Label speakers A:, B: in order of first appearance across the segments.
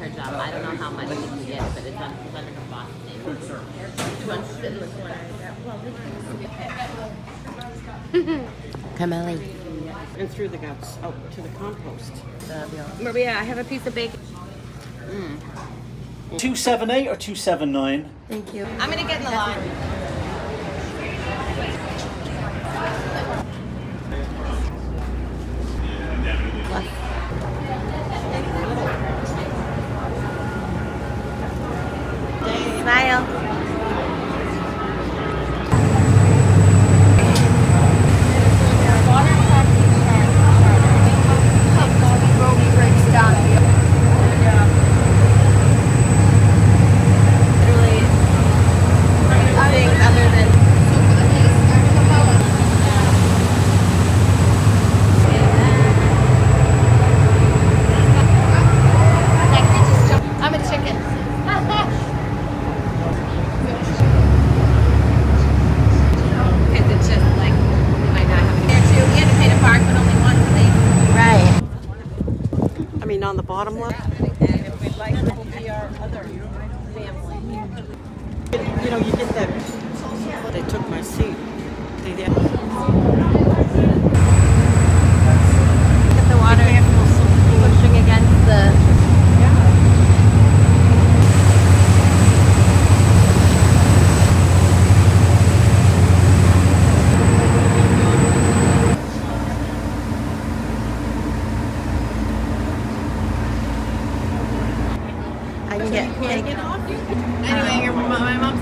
A: her job. I don't know how much you can get, but it's under her boss name. Come on.
B: And threw the guts out to the compost.
A: Maria, I have a piece of bacon.
C: 278 or 279?
A: Thank you. I'm gonna get in the line. Smile. I'm a chicken. Because it's just like, you might not have a there too. We had to pay to park, but only one place. Right.
B: I mean, on the bottom left. And if we'd like, it will be our other family. You know, you get that. They took my seat. They did.
A: Get the water pushing against the... I can get it off you. Anyway, my mom's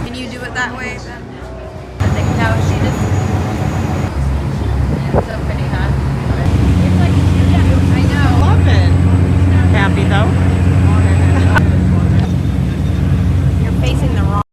A: Can you do it that way then?